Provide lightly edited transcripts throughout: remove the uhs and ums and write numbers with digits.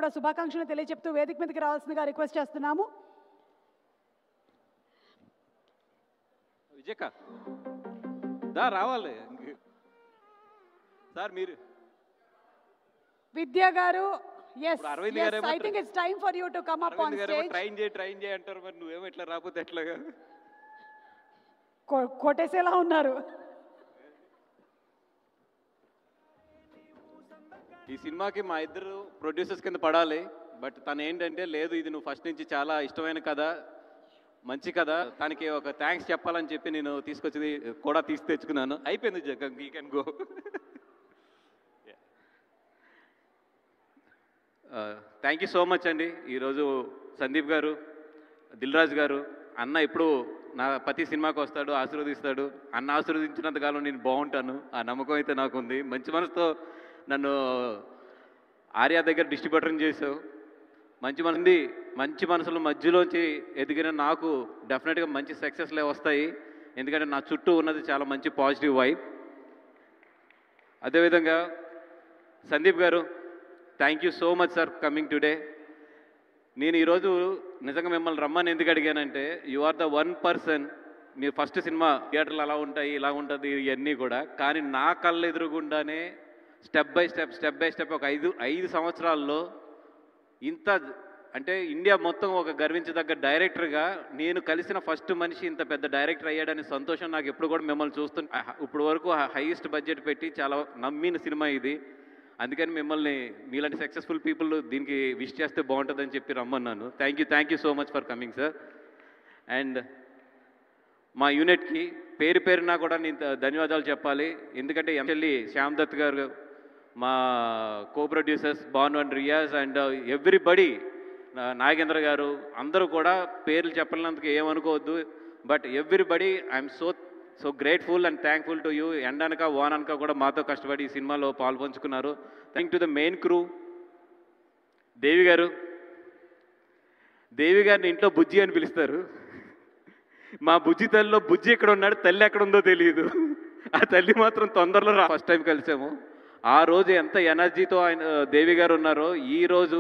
కూడా శుభాకాంక్షలు తెలియజెప్తూ వేదిక మీదకి రావాల్సిందిగా రిక్వెస్ట్ చేస్తున్నాము. విజయక్క దా రావాలి సార్ మీరు విద్యా గారు. yes అరవింద్ yes గారు I think it's time for you to come up on stage. Train చేయి అంటారు, మరి నువ్వేమో ఇట్లా రాకపోతే ఎట్లాగా? కొట్టేసేలా ఉన్నారు. ఈ సినిమాకి మా ఇద్దరు ప్రొడ్యూసర్స్ కింద పడాలి, బట్ తను ఏంటంటే లేదు ఇది నువ్వు ఫస్ట్ నుంచి చాలా ఇష్టమైన కథ, మంచి కథ, తనకి ఒక థ్యాంక్స్ చెప్పాలని చెప్పి నేను తీసుకొచ్చి కూడా తెచ్చుకున్నాను. అయిపోయింది జగ, you can go. Thank you so much అండి. ఈరోజు సందీప్ గారు, దిల్ రాజు గారు, అన్న ఎప్పుడు నా ప్రతి సినిమాకి వస్తాడు, ఆశీర్వదిస్తాడు. అన్న ఆశీర్వదించినంతకాలం నేను బాగుంటాను, ఆ నమ్మకం అయితే నాకు ఉంది. మంచి మనసుతో నన్ను ఆర్యా దగ్గర డిస్ట్రిబ్యూటర్ని చేసావు. మంచి మనసుల మధ్యలోంచి ఎదిగిన నాకు డెఫినెట్గా మంచి సక్సెస్లే వస్తాయి, ఎందుకంటే నా చుట్టూ ఉన్నది చాలా మంచి పాజిటివ్ వైబ్. అదేవిధంగా Sandeep garu, thank you so much sir coming today. నేను ఈరోజు నిజంగా మిమ్మల్ని రమ్మని ఎందుకు అడిగానంటే, you are the one person. మీ ఫస్ట్ సినిమా థియేటర్లు అలా ఉంటాయి, ఇలా ఉంటుంది, ఇవన్నీ కూడా, కానీ నా కళ్ళు ఎదురుగుండానే స్టెప్ బై స్టెప్ ఒక ఐదు సంవత్సరాల్లో ఇంత అంటే ఇండియా మొత్తం ఒక గర్వించదగ్గ డైరెక్టర్గా నేను కలిసిన ఫస్ట్ మనిషి ఇంత పెద్ద డైరెక్టర్ అయ్యాడని సంతోషం నాకు ఎప్పుడు కూడా మిమ్మల్ని చూస్తుంటే. ఇప్పుడు వరకు హైయెస్ట్ బడ్జెట్ పెట్టి చాలా నమ్మిన సినిమా ఇది, అందుకని మిమ్మల్ని మీలాంటి సక్సెస్ఫుల్ పీపుల్ దీనికి విష్ చేస్తే బాగుంటుందని చెప్పి రమ్మన్నాను. Thank you so much for coming sir. And మా యూనిట్కి పేరున కూడా నేను ధన్యవాదాలు చెప్పాలి, ఎందుకంటే ఎంఎల్ఏ శ్యామ్ దత్ గారు, మా co producers Bhanu and Riyaz and everybody, Nagendra garu, అందరూ కూడా పేర్లు చెప్పలేనందుకు ఏమనుకోవద్దు, but everybody I'm so grateful and thankful to you. ఎండనక వాననక కూడా మాతో కష్టపడి ఈ సినిమాలో పాల్పంచుకున్నారు. Thank to the main crew. Devi గారిని ఇంట్లో బుజ్జి అని పిలుస్తారు. మా బుజ్జి తల్లిలో బుజ్జి ఎక్కడ ఉన్నాడు, తల్లి ఎక్కడ ఉందో తెలియదు. ఆ తల్లి మాత్రం తొందరలో ఫస్ట్ టైం కలిసాము. ఆ రోజు ఎంత ఎనర్జీతో ఆయన దేవి గారు ఉన్నారో, ఈరోజు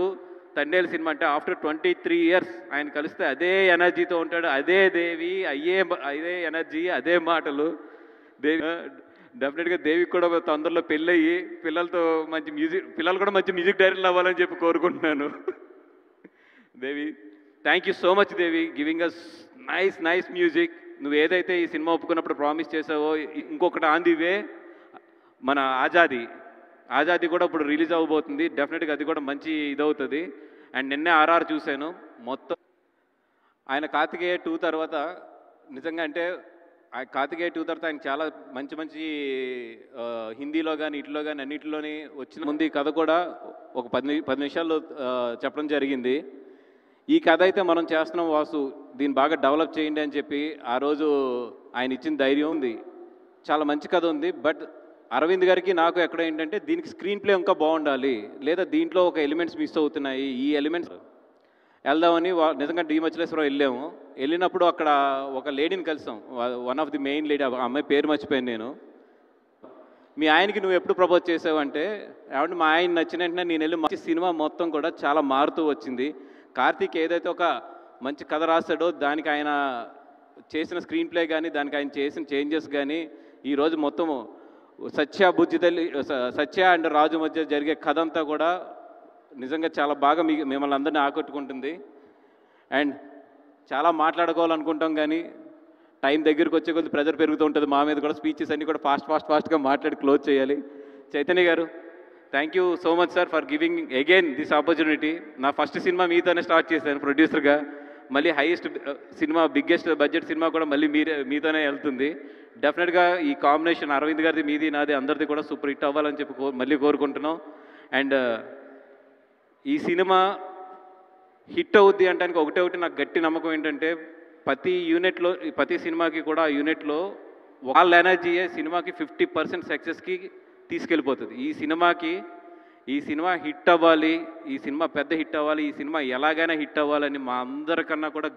తండేలు సినిమా అంటే ఆఫ్టర్ 23 years ఆయన కలిస్తే అదే ఎనర్జీతో ఉంటాడు, అదే దేవి, అదే ఎనర్జీ, అదే మాటలు. దేవి డెఫినెట్గా దేవికి కూడా తొందరలో పెళ్ళయ్యి పిల్లలు కూడా మంచి మ్యూజిక్ డైరెక్టర్లు అవ్వాలని చెప్పి కోరుకుంటున్నాను. Devi, thank you so much Devi, giving us nice music. నువ్వు ఏదైతే ఈ సినిమా ఒప్పుకున్నప్పుడు ప్రామిస్ చేసావో, ఇంకొకటి ఆన్ ది వే మన ఆజాదీ కూడా ఇప్పుడు రిలీజ్ అవ్వబోతుంది, డెఫినెట్గా అది కూడా మంచి ఇదవుతుంది. అండ్ నిన్నే ఆర్ఆర్ చూశాను మొత్తం. ఆయన కార్తికేయ 2 తర్వాత నిజంగా అంటే కార్తికేయ 2 తర్వాత ఆయన చాలా మంచి హిందీలో కానీ ఇట్లో కానీ అన్నింటిలోని వచ్చిన ముందు ఈ కథ కూడా ఒక 10 నిమిషాల్లో చెప్పడం జరిగింది. ఈ కథ అయితే మనం చేస్తున్నాం వాసు, దీన్ని బాగా డెవలప్ చేయండి అని చెప్పి ఆ రోజు ఆయన ఇచ్చిన ధైర్యం ఉంది. చాలా మంచి కథ ఉంది, బట్ అరవింద్ గారికి నాకు ఎక్కడ ఏంటంటే దీనికి స్క్రీన్ ప్లే ఇంకా బాగుండాలి, లేదా దీంట్లో ఒక ఎలిమెంట్స్ మిస్ అవుతున్నాయి, ఈ ఎలిమెంట్స్ వెళ్దామని నిజంగా డిమచలేశ్వరం వెళ్ళినప్పుడు అక్కడ ఒక లేడీని కలిసాం, one of the main lady, ఆ అమ్మాయి పేరు మర్చిపోయాను నేను. మీ ఆయనకి నువ్వు ఎప్పుడు ప్రపోజ్ చేసావంటే, కాబట్టి మా ఆయన నచ్చిన వెంటనే నేను వెళ్ళి మంచి సినిమా మొత్తం కూడా చాలా మారుతూ వచ్చింది. కార్తీక్ ఏదైతే ఒక మంచి కథ రాశాడో దానికి ఆయన చేసిన స్క్రీన్ ప్లే కానీ, దానికి ఆయన చేసిన చేంజెస్ కానీ, ఈరోజు మొత్తము సత్య అండ్ రాజు మధ్య జరిగే కథ అంతా కూడా నిజంగా చాలా బాగా మిమ్మల్ని అందరినీ ఆకట్టుకుంటుంది. అండ్ చాలా మాట్లాడుకోవాలనుకుంటాం కానీ టైం దగ్గరికి వచ్చే కొద్ది ప్రెజర్ పెరుగుతూ ఉంటుంది మా మీద కూడా. స్పీచెస్ అన్నీ కూడా ఫాస్ట్గా మాట్లాడి క్లోజ్ చేయాలి. చైతన్య గారు, thank you so much sir for giving again this opportunity. నా ఫస్ట్ సినిమా మీతోనే స్టార్ట్ చేశాను ప్రొడ్యూసర్గా, మళ్ళీ highest cinema, biggest budget cinema కూడా మళ్ళీ మీతోనే వెళ్తుంది. డెఫినెట్గా ఈ కాంబినేషన్ అరవింద్ గారిది, మీది, నాది, అందరిది కూడా సూపర్ హిట్ అవ్వాలని చెప్పి మళ్ళీ కోరుకుంటున్నాం. అండ్ ఈ సినిమా హిట్ అవుద్ది అంటానికి ఒకటి నాకు గట్టి నమ్మకం ఏంటంటే, ప్రతి సినిమాకి కూడా ఆ యూనిట్లో వాళ్ళ ఎనర్జీయే సినిమాకి 50% సక్సెస్కి తీసుకెళ్ళిపోతుంది. ఈ సినిమా హిట్ అవ్వాలి, ఈ సినిమా పెద్ద హిట్ అవ్వాలి, ఈ సినిమా ఎలాగైనా హిట్ అవ్వాలని మా అందరికన్నా కూడా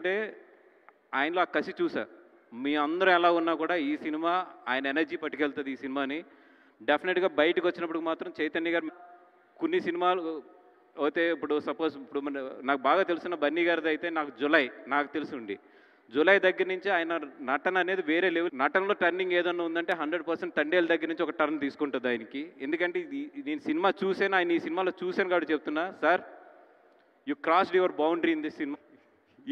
ఆయనలో ఆ కసి చూసా. మీ అందరూ ఎలా ఉన్నా కూడా ఈ సినిమా ఆయన ఎనర్జీ పట్టుకెళ్తుంది ఈ సినిమాని. డెఫినెట్గా బయటకు వచ్చినప్పుడు మాత్రం చైతన్య గారు కొన్ని సినిమాలు అయితే ఇప్పుడు సపోజ్ ఇప్పుడు నాకు బాగా తెలిసిన బన్నీ గారిది అయితే నాకు జులై నాకు తెలుసుండి జూలై దగ్గర నుంచి ఆయన నటన అనేది వేరే లెవెల్. నటనలో టర్నింగ్ ఏదన్నా ఉందంటే 100% తండేల దగ్గర నుంచి ఒక టర్న్ తీసుకుంటుంది ఆయనకి. ఎందుకంటే నేను సినిమా చూసాను, ఆయన ఈ సినిమాలో చూశాను కాబట్టి చెప్తున్నా. Sir, you crossed your boundary in this cinema.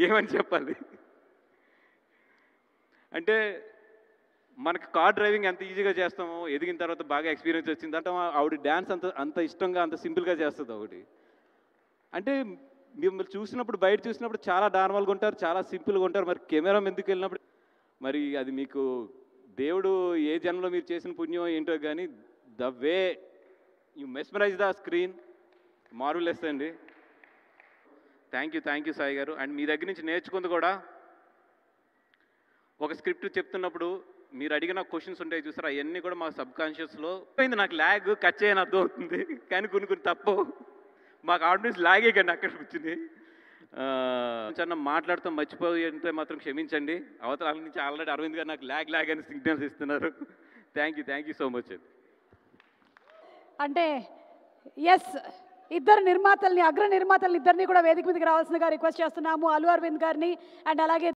ఏమని చెప్పాలి అంటే, మనకి కార్ డ్రైవింగ్ ఎంత ఈజీగా చేస్తామో ఎదిగిన తర్వాత బాగా ఎక్స్పీరియన్స్ వచ్చింది అంటే ఆవిడ డ్యాన్స్ అంత ఇష్టంగా అంత సింపుల్గా చేస్తుంది ఒకటి. అంటే మిమ్మల్ని చూసినప్పుడు బయట చూసినప్పుడు చాలా నార్మల్గా ఉంటారు, చాలా సింపుల్గా ఉంటారు. మరి కెమెరా ఎందుకు వెళ్ళినప్పుడు మరి అది మీకు దేవుడు ఏ జన్మలో మీరు చేసిన పుణ్యం ఏంటో కానీ the way you mesmerise the screen marvellous అండి. థ్యాంక్ యూ సాయి గారు. అండ్ మీ దగ్గర నుంచి నేర్చుకుంది కూడా, ఒక స్క్రిప్ట్ చెప్తున్నప్పుడు మీరు అడిగిన క్వశ్చన్స్ ఉంటాయి చూసారు, అవన్నీ కూడా మా సబ్కాన్షియస్లో పోయింది. నాకు ల్యాగ్ కట్ చేయని అర్థం అవుతుంది కానీ కొన్ని తప్పు మాకు ఆడియన్స్ లాగే కానీ అక్కడ కూర్చుని చిన్న మాట్లాడుతూ మర్చిపోయి అంటే మాత్రం క్షమించండి. అవతల నుంచి ఆల్రెడీ అరవింద్ గారు నాకు ల్యాగ్ అని సిగ్నల్స్ ఇస్తున్నారు. థ్యాంక్ యూ సో మచ్ అండి. అంటే ఎస్, ఇద్దరు నిర్మాతల్ని, అగ్ర నిర్మాతల్ని ఇద్దరిని కూడా వేదిక మీదకి రావాల్సిందిగా రిక్వెస్ట్ చేస్తున్నాము. అల్లు అరవింద్ గారిని అండ్ అలాగే